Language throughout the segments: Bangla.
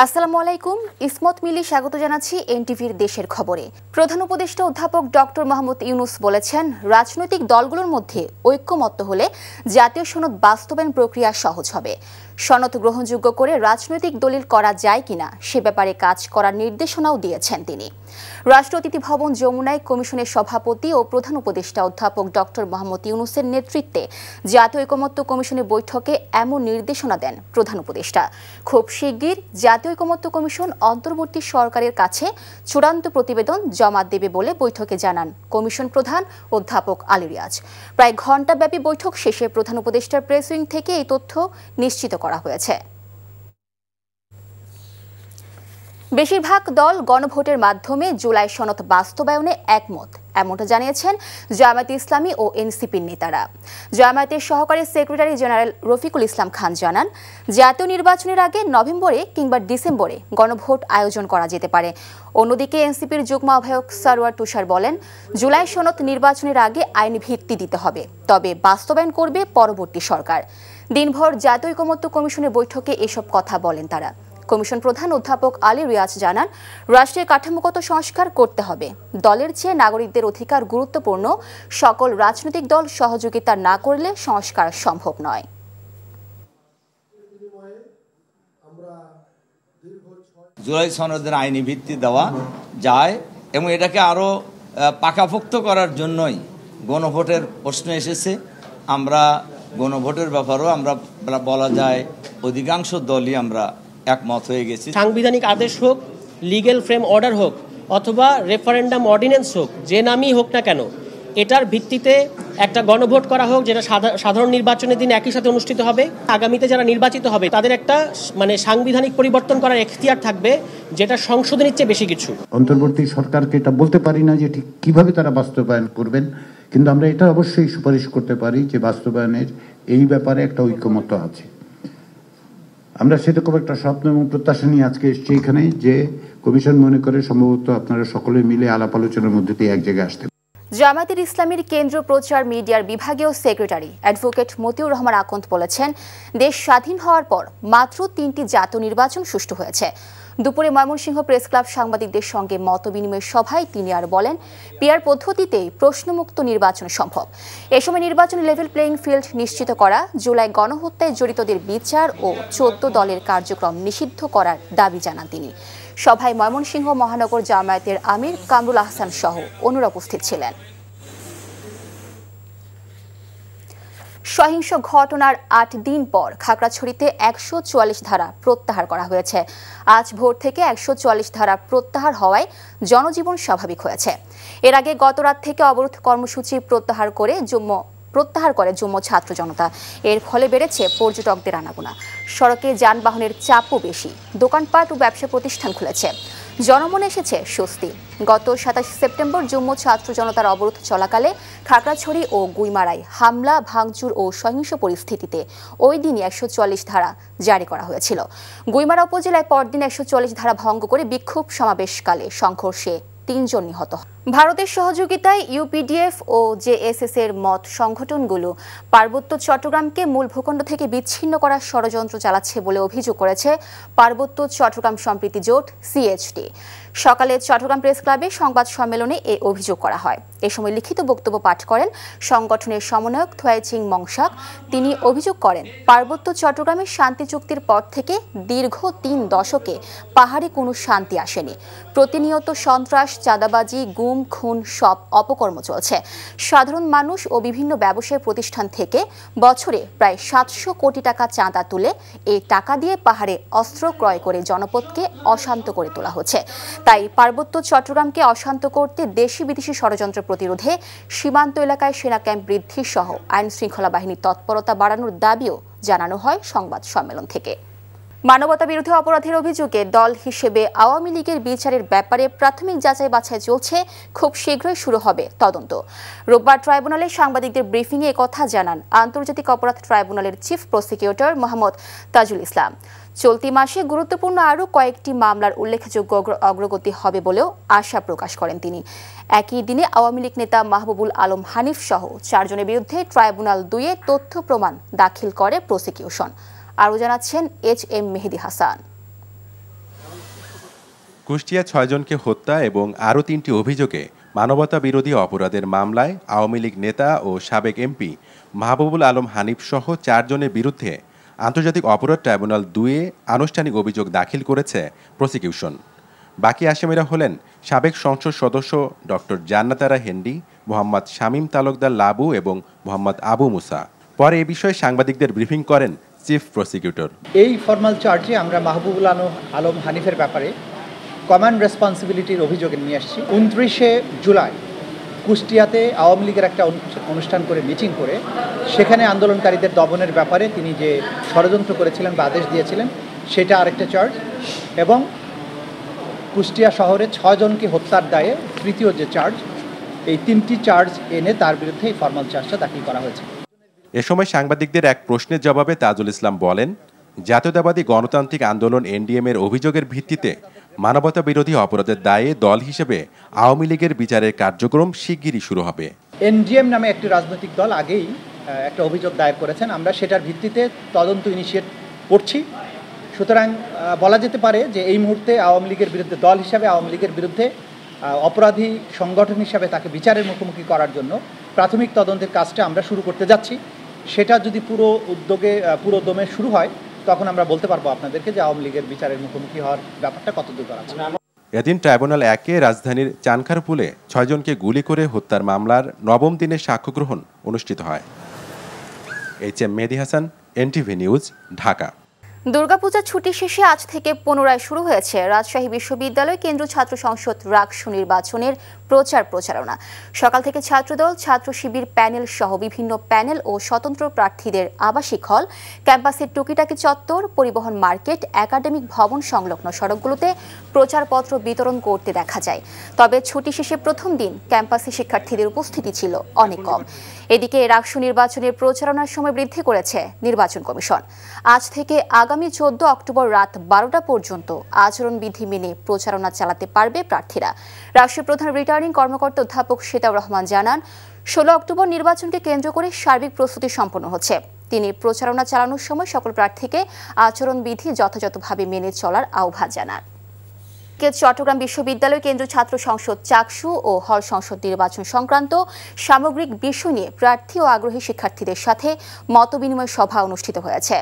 আসসালামু আলাইকুম। ইসমত মিলি স্বাগত জানাচ্ছি এনটিভির দেশের খবরে। প্রধান উপদেষ্টা অধ্যাপক ডক্টর মোহাম্মদ ইউনুস বলেছেন, রাজনৈতিক দলগুলোর মধ্যে ঐক্যমত্য হলে জাতীয় সনদ বাস্তবায়ন প্রক্রিয়া সহজ হবে। সনদ গ্রহণযোগ্য করে রাজনৈতিক দলিল করা যায় কিনা সে ব্যাপারে কাজ করার নির্দেশনাও দিয়েছেন তিনি। রাষ্ট্র অতিথি ভবন যমুনায় কমিশনের সভাপতি ও প্রধান উপদেষ্টা অধ্যাপক ডক্টর মোহাম্মদ ইউনুসের নেতৃত্বে জাতীয় ঐকমত্য কমিশনের বৈঠকে এমন নির্দেশনা দেন প্রধান উপদেষ্টা। খুব শিগগির জাতীয় ঐকমত্য কমিশন অন্তর্বর্তী সরকারের কাছে চূড়ান্ত প্রতিবেদন জমা দেবে বলে বৈঠকে জানান কমিশন প্রধান অধ্যাপক আলী রিয়াজ। প্রায় ঘণ্টাব্যাপী বৈঠক শেষে প্রধান উপদেষ্টার প্রেস উইং থেকে এই তথ্য নিশ্চিত করা হয়েছে। বেশিরভাগ দল গণভোটের মাধ্যমে জুলাই সনদ বাস্তবায়নে একমত, এমনটা জানিয়েছেন জামায়াতে ইসলামী ও এনসিপির নেতারা। জামায়াতের সহকারী সেক্রেটারি জেনারেল রফিকুল ইসলাম খান জানান, জাতীয় নির্বাচনের আগে নভেম্বরে কিংবা ডিসেম্বরে গণভোট আয়োজন করা যেতে পারে। অন্যদিকে এনসিপির যুগ্ম আহ্বায়ক সরওয়ার তুষার বলেন, জুলাই সনদ নির্বাচনের আগে আইনি ভিত্তি দিতে হবে, তবে বাস্তবায়ন করবে পরবর্তী সরকার। দিনভর জাতীয় ঐকমত্য কমিশনের বৈঠকে এসব কথা বলেন তারা। কমিশন প্রধান অধ্যাপক আলী রিয়াজ জানান, রাষ্ট্রের কাঠামোগত সংস্কার করতে হবে। দলের চেয়ে নাগরিকদের অধিকার গুরুত্বপূর্ণ। সকল রাজনৈতিক দল সহযোগিতা না করলে সংস্কার সম্ভব নয়। জুলাই সনদের আইনি ভিত্তি দেওয়া যায় এবং এটাকে আরো পাকাপোক্ত করার জন্যই গণভোটের প্রশ্ন এসেছে। আমরা গণভোটের ব্যাপারেও আমরা বলা যায় অধিকাংশ দলই আমরা একমত হয়ে গেছি। সাংবিধানিক আদেশ হোক, লিগ্যাল ফ্রেম অর্ডার হোক অথবা রেফারেন্ডাম অর্ডিন্যান্স হোক, যে নামই হোক না কেন, এটার ভিত্তিতে একটা গণভোট করা হোক, যেটা সাধারণ নির্বাচনের দিন একই সাথে অনুষ্ঠিত হবে। আগামীতে যারা নির্বাচিত হবে তাদের একটা সাংবিধানিক পরিবর্তন করার এখতিয়ার থাকবে, যেটা সংশোধনের চেয়ে বেশি কিছু। অন্তর্বর্তী সরকারকে এটা বলতে পারি না যে ঠিক কিভাবে তারা বাস্তবায়ন করবেন, কিন্তু আমরা এটা অবশ্যই সুপারিশ করতে পারি যে বাস্তবায়নের এই ব্যাপারে একটা ঐকমত্য আছে। আমরা সেরকম একটা স্বপ্ন এবং প্রত্যাশা নিয়ে আজকে এসেছি এখানে, যে কমিশন মনে করে সম্ভবত আপনারা সকলে মিলে আলাপ আলোচনার মধ্যে দিয়ে এক জায়গায় আসতে। জামায়াতের ইসলামীর কেন্দ্রীয় প্রচার মিডিয়ার বিভাগীয় সেক্রেটারি অ্যাডভোকেট মতিউর রহমান আকন্দ বলেছেন, দেশ স্বাধীন হওয়ার পর মাত্র 3টি জাতীয় নির্বাচন সুষ্ঠু হয়েছে। দুপুরে ময়মনসিংহ প্রেস ক্লাব সাংবাদিকদের সঙ্গে মতবিনিময় সভায় তিনি আর বলেন, পিআর পদ্ধতিতেই প্রশ্নমুক্ত নির্বাচন সম্ভব। এ সময় নির্বাচন লেভেল প্লেইং ফিল্ড নিশ্চিত করা, জুলাই গণহত্যায় জড়িতদের বিচার ও 14 দলের কার্যক্রম নিষিদ্ধ করার দাবি জানান তিনি। সভায় ময়মনসিংহ মহানগর জামায়াতের আমির কামরুল আহসান সহ অন্যরা উপস্থিত ছিলেন। সহিংস ঘটনার 8 দিন পর খাগড়াছড়িতে 144 ধারা প্রত্যাহার করা হয়েছে। আজ ভোর থেকে 144 ধারা প্রত্যাহার হওয়ায় জনজীবন স্বাভাবিক হয়েছে। এর আগে গত রাত থেকে অবরোধ কর্মসূচি প্রত্যাহার করে যুম্ম ছাত্র জনতা। এর ফলে বেড়েছে পর্যটকদের আনাগোনা। সড়কে যানবাহনের চাপও বেশি। দোকানপাট ও ব্যবসা প্রতিষ্ঠান খুলেছে। জনমনে এসেছে স্বস্তি। গত 27 সেপ্টেম্বর যুম্ম ছাত্র জনতার অবরোধ চলাকালে খাগড়াছড়ি ও গুইমারায় হামলা, ভাঙচুর ও সহিংস পরিস্থিতিতে ওই দিনই 144 ধারা জারি করা হয়েছিল। গুইমারা উপজেলায় পরদিন 144 ধারা ভঙ্গ করে বিক্ষোভ সমাবেশকালে সংঘর্ষে 3 জন নিহত। ভারতের সহযোগিতায় ইউপিডিএফ ও জেএসএস এর মত সংগঠনগুলো পার্বত্য চট্টগ্রামকে মূল ভূখণ্ড থেকে বিচ্ছিন্ন করার ষড়যন্ত্র চালাচ্ছে বলে অভিযোগ করেছে পার্বত্য চট্টগ্রাম সম্প্রীতি জোট সিএচটি। সকালে চট্টগ্রাম প্রেস ক্লাবে সংবাদ সম্মেলনে এই অভিযোগ করা হয়। এ সময় লিখিত বক্তব্য পাঠ করেন সংগঠনের সমন্বয়ক থোয়াইচিং মংসাক। তিনি অভিযোগ করেন, পার্বত্য চট্টগ্রামের শান্তি চুক্তির পর থেকে দীর্ঘ 3 দশকে পাহাড়ে কোনো শান্তি আসেনি। প্রতিনিয়ত সন্ত্রাস, চাঁদাবাজি, গুম, খুন সব অপকর্ম চলছে। সাধারণ মানুষ ও বিভিন্ন ব্যবসায়ী প্রতিষ্ঠান থেকে বছরে প্রায় 700 কোটি টাকা চাঁদা তুলে এই টাকা দিয়ে পাহাড়ে অস্ত্র ক্রয় করে জনপদকে অশান্ত করে তোলা হচ্ছে। তাই পার্বত্য চট্টগ্রামকে অশান্ত করতে দেশি বিদেশি ষড়যন্ত্র প্রতিরোধে সীমান্ত এলাকায় সেনা ক্যাম্প বৃদ্ধি সহ আইন শৃঙ্খলা বাহিনীর তৎপরতা বাড়ানোর দাবিও জানানো হয় সংবাদ সম্মেলন থেকে। মানবতা বিরোধী অপরাধের অভিযোগে দল হিসেবে আওয়ামী লীগের বিচারের ব্যাপারে প্রাথমিক যাচাই বাছাই চলছে। খুব শীঘ্রই শুরু হবে তদন্ত। রোববার ট্রাইব্যুনালে সাংবাদিকদের ব্রিফিংয়ে কথা জানান আন্তর্জাতিক অপরাধ ট্রাইব্যুনালের চিফ প্রসিকিউটর মোহাম্মদ তাজুল ইসলাম। চলতি মাসে গুরুত্বপূর্ণ আরও কয়েকটি মামলার উল্লেখযোগ্য অগ্রগতি হবে বলেও আশা প্রকাশ করেন তিনি। একই দিনে আওয়ামী লীগ নেতা মাহবুবুল আলম হানিফ সহ 4 জনের বিরুদ্ধে ট্রাইব্যুনাল 2-এ তথ্য প্রমাণ দাখিল করে প্রসিকিউশন। আরও জানাচ্ছেন এইচ এম মেহেদি হাসান। কুষ্টিয়া ৬ জনকে হত্যা এবং আরও ৩টি অভিযোগে মানবতা বিরোধী অপরাধের মামলায় আওয়ামী লীগ নেতা ও সাবেক এমপি মাহবুবুল আলম হানিফ সহ ৪ জনের বিরুদ্ধে আন্তর্জাতিক অপরাধ ট্রাইব্যুনাল ২-এ আনুষ্ঠানিক অভিযোগ দাখিল করেছে প্রসিকিউশন। বাকি আসামিরা হলেন সাবেক সংসদ সদস্য ডক্টর জান্নাতারা হেন্ডি, মোহাম্মদ শামীম তালুকদার লাবু এবং মোহাম্মদ আবু মুসা। পরে এ বিষয়ে সাংবাদিকদের ব্রিফিং করেন চিফ প্রসিকিউটর। এই ফরমাল চার্জে আমরা মাহবুবুল আলম হানিফের ব্যাপারে কমান্ড রেসপন্সিবিলিটির অভিযোগে নিয়ে আসছি। 29শে জুলাই কুষ্টিয়াতে আওয়ামী লীগের একটা অনুষ্ঠান করে মিটিং করে সেখানে আন্দোলনকারীদের দমনের ব্যাপারে তিনি যে ষড়যন্ত্র করেছিলেন বা আদেশ দিয়েছিলেন সেটা আরেকটা চার্জ, এবং কুষ্টিয়া শহরে ৬ জনকে হত্যার দায়ে তৃতীয় যে চার্জ, এই 3টি চার্জ এনে তার বিরুদ্ধে এই ফরমাল চার্জটা দাখিল করা হয়েছে। এ সময় সাংবাদিকদের এক প্রশ্নের জবাবে তাজুল ইসলাম বলেন, জাতীয়তাবাদী গণতান্ত্রিক আন্দোলন এনডিএম-এর অভিযোগের ভিত্তিতে মানবতা বিরোধী অপরাধের দায়ে দল হিসেবে আওয়ামী লীগের বিচারের কার্যক্রম শিগগিরই শুরু হবে। এনডিএম নামে একটি রাজনৈতিক দল আগেই একটা অভিযোগ দায়ের করেছেন, আমরা সেটার ভিত্তিতে তদন্ত ইনিশিয়েট করছি। সুতরাং বলা যেতে পারে যে এই মুহূর্তে আওয়ামী লীগের বিরুদ্ধে দল হিসাবে আওয়ামী লীগের বিরুদ্ধে অপরাধী সংগঠন হিসাবে তাকে বিচারের মুখোমুখি করার জন্য প্রাথমিক তদন্তের কাজটা আমরা শুরু করতে যাচ্ছি। সেটা যদি পুরো দমে শুরু হয় তখন আমরা বলতে পারবো আপনাদেরকে যে আওয়ামী লীগের বিচারের মুখোমুখি হওয়ার ব্যাপারটা কতদূর আছে। এদিন ট্রাইব্যুনাল 1-এ রাজধানীর চানখারপুলে ৬ জনকে গুলি করে হত্যার মামলার ৯ম দিনের সাক্ষ্য গ্রহণ অনুষ্ঠিত হয়। HM মেহেদী হাসান, NTV নিউজ, ঢাকা। দুর্গাপূজা ছুটি শেষে আজ থেকে পুনরায় শুরু হয়েছে রাজশাহী বিশ্ববিদ্যালয় কেন্দ্রীয় ছাত্র সংসদ রাকসু নির্বাচনের প্রচারণা। সকাল থেকে ছাত্রদল, ছাত্র শিবির প্যানেল সহ বিভিন্ন প্যানেল ও স্বতন্ত্র প্রার্থীদের আবাসিক হল, ক্যাম্পাসের টুকিটাকি চত্বর, পরিবহন মার্কেট, একাডেমিক ভবন সংলগ্ন সড়কগুলোতে প্রচারপত্র বিতরণ করতে দেখা যায়। তবে ছুটি শেষে প্রথম দিন ক্যাম্পাসে শিক্ষার্থীদের উপস্থিতি ছিল অনেক কম। এদিকে রাকসু নির্বাচনের প্রচারণার সময় বৃদ্ধি করেছে নির্বাচন কমিশন। আজ থেকে আগামী 14 অক্টোবর রাত 12টা পর্যন্ত আচরণবিধি মেনে প্রচারণা চালাতে পারবে প্রার্থীরা। রাষ্ট্রীয় প্রধান রিটার্নিং কর্মকর্তা অধ্যাপক সেতাউর রহমান জানান, 16 অক্টোবর নির্বাচনকে কেন্দ্র করে সার্বিক প্রস্তুতি সম্পন্ন হচ্ছে। তিনি প্রচারণা চালানোর সময় সকল প্রার্থীকে আচরণবিধি যথাযথভাবে মেনে চলার আহ্বান জানান। চট্টগ্রাম বিশ্ববিদ্যালয় কেন্দ্রীয় ছাত্র সংসদ চাকসু ও হল সংসদ নির্বাচন সংক্রান্ত সামগ্রিক বিষয় নিয়ে প্রার্থী ও আগ্রহী শিক্ষার্থীদের সাথে মতবিনিময় সভা অনুষ্ঠিত হয়েছে।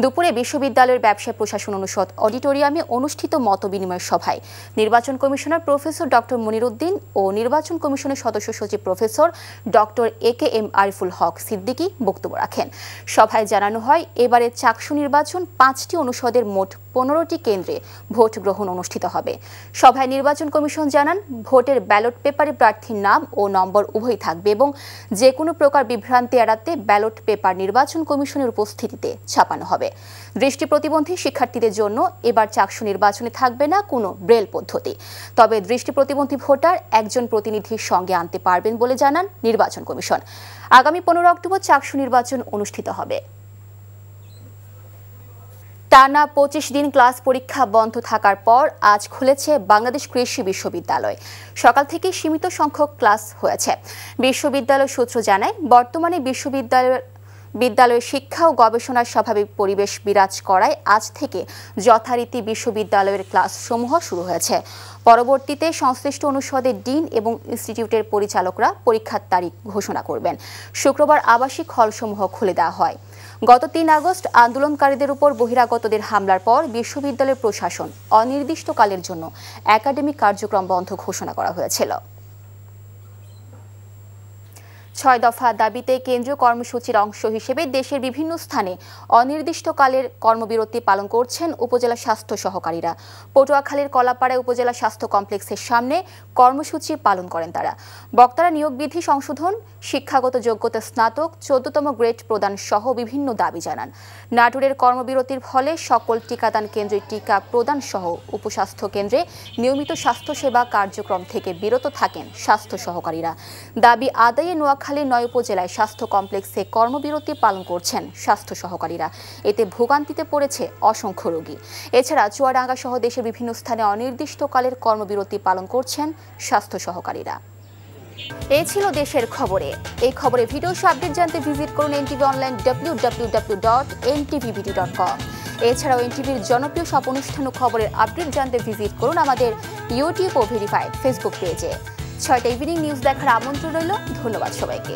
দুপুরে বিশ্ববিদ্যালয়ের ব্যবসায় প্রশাসন অনুষদ অডিটোরিয়ামে অনুষ্ঠিত মতবিনিময় সভায় নির্বাচন কমিশনার প্রফেসর ডক্টর মনিরুদ্দিন ও নির্বাচন কমিশনের সদস্য সচিব professor doctor AKM Ariful Haque Siddiqui বক্তব্য রাখেন। সভায় জানানো হয়, এবারে চাকসু নির্বাচন 5টি অনুষদের মোট 15টি কেন্দ্রে ভোট গ্রহণ অনুষ্ঠিত হবে। সভায় নির্বাচন কমিশন জানান, ভোটের ব্যালট পেপারে প্রার্থীর নাম ও নম্বর উভয়ই থাকবে এবং যে কোনো প্রকার বিভ্রান্তি এড়াতে ব্যালট পেপার নির্বাচন কমিশনের উপস্থিতিতে ছাপানো হবে। দৃষ্টি প্রতিবন্ধী শিক্ষার্থীদের জন্য এবার চাকসু নির্বাচনে থাকবে না কোনো ব্রেল পদ্ধতি, তবে দৃষ্টি প্রতিবন্ধী ভোটার একজন প্রতিনিধির সঙ্গে আনতে পারবেন বলে জানান নির্বাচন কমিশন। আগামী 15 অক্টোবর চাকসু নির্বাচন অনুষ্ঠিত হবে। টানা 25 দিন ক্লাস পরীক্ষা বন্ধ থাকার পর আজ খুলেছে বাংলাদেশ কৃষি বিশ্ববিদ্যালয়। সকাল থেকে সীমিত সংখ্যক ক্লাস হয়েছে। বিশ্ববিদ্যালয় সূত্র জানায়, বর্তমানে বিদ্যালয়ের শিক্ষা ও গবেষণার স্বাভাবিক পরিবেশ বিরাজ করায় আজ থেকে যথারীতি বিশ্ববিদ্যালয়ের ক্লাসসমূহ শুরু হয়েছে। পরবর্তীতে সংশ্লিষ্ট অনুষদের ডিন এবং ইনস্টিটিউটের পরিচালকরা পরীক্ষার তারিখ ঘোষণা করবেন। শুক্রবার আবাসিক হলসমূহ খুলে দেওয়া হয়। গত 3 আগস্ট আন্দোলনকারীদের উপর বহিরাগতদের হামলার পর বিশ্ববিদ্যালয়ের প্রশাসন অনির্দিষ্টকালের জন্য একাডেমিক কার্যক্রম বন্ধ ঘোষণা করা হয়েছিল। 6 দফা দাবিতে কেন্দ্রীয় কর্মসূচির অংশ হিসেবে দেশের বিভিন্ন স্থানে অনির্দিষ্টকালের কর্মবিরতি পালন করছেন উপজেলা স্বাস্থ্য সহকারীরা। পটুয়াখালীর কলাপাড়ায় উপজেলা স্বাস্থ্য কমপ্লেক্সের সামনে কর্মসূচি পালন করেন তারা। বক্তারা নিয়োগ বিধি সংশোধন, শিক্ষাগত যোগ্যতা স্নাতক, 14তম গ্রেড প্রদান সহ বিভিন্ন দাবি জানান। নাটোরের কর্মবিরতির ফলে সকল টিকাদান কেন্দ্রে টিকা প্রদান সহ উপস্বাস্থ্য কেন্দ্রে নিয়মিত স্বাস্থ্যসেবা কার্যক্রম থেকে বিরত থাকেন স্বাস্থ্য সহকারীরা। দাবি আদায়ে নোয়াখালীর 9 উপজেলায় স্বাস্থ্য কমপ্লেক্সে কর্মবিরতি পালন করছেন স্বাস্থ্য সহকারীরা। এতে ভোগান্তিতে পড়েছে অসংখ্য রোগী। এছাড়া চুয়াডাঙ্গা সহ দেশের বিভিন্ন স্থানে অনির্দিষ্টকালের কর্মবিরতি পালন করছেন স্বাস্থ্য সহকারীরা। এই ছিল দেশের খবরে। এই খবরে ভিডিও আপডেট জানতে ভিজিট করুন NTV অনলাইন www.ntvbd.com। এছাড়াও এনটিভির জনপ্রিয় সব অনুষ্ঠান ও খবরের আপডেট জানতে ভিজিট করুন আমাদের ইউটিউব ও ভেরিফাইড ফেসবুক পেজে। 6টা ইভিনিং নিউজ দেখার আমন্ত্রণ রইল। ধন্যবাদ সবাইকে।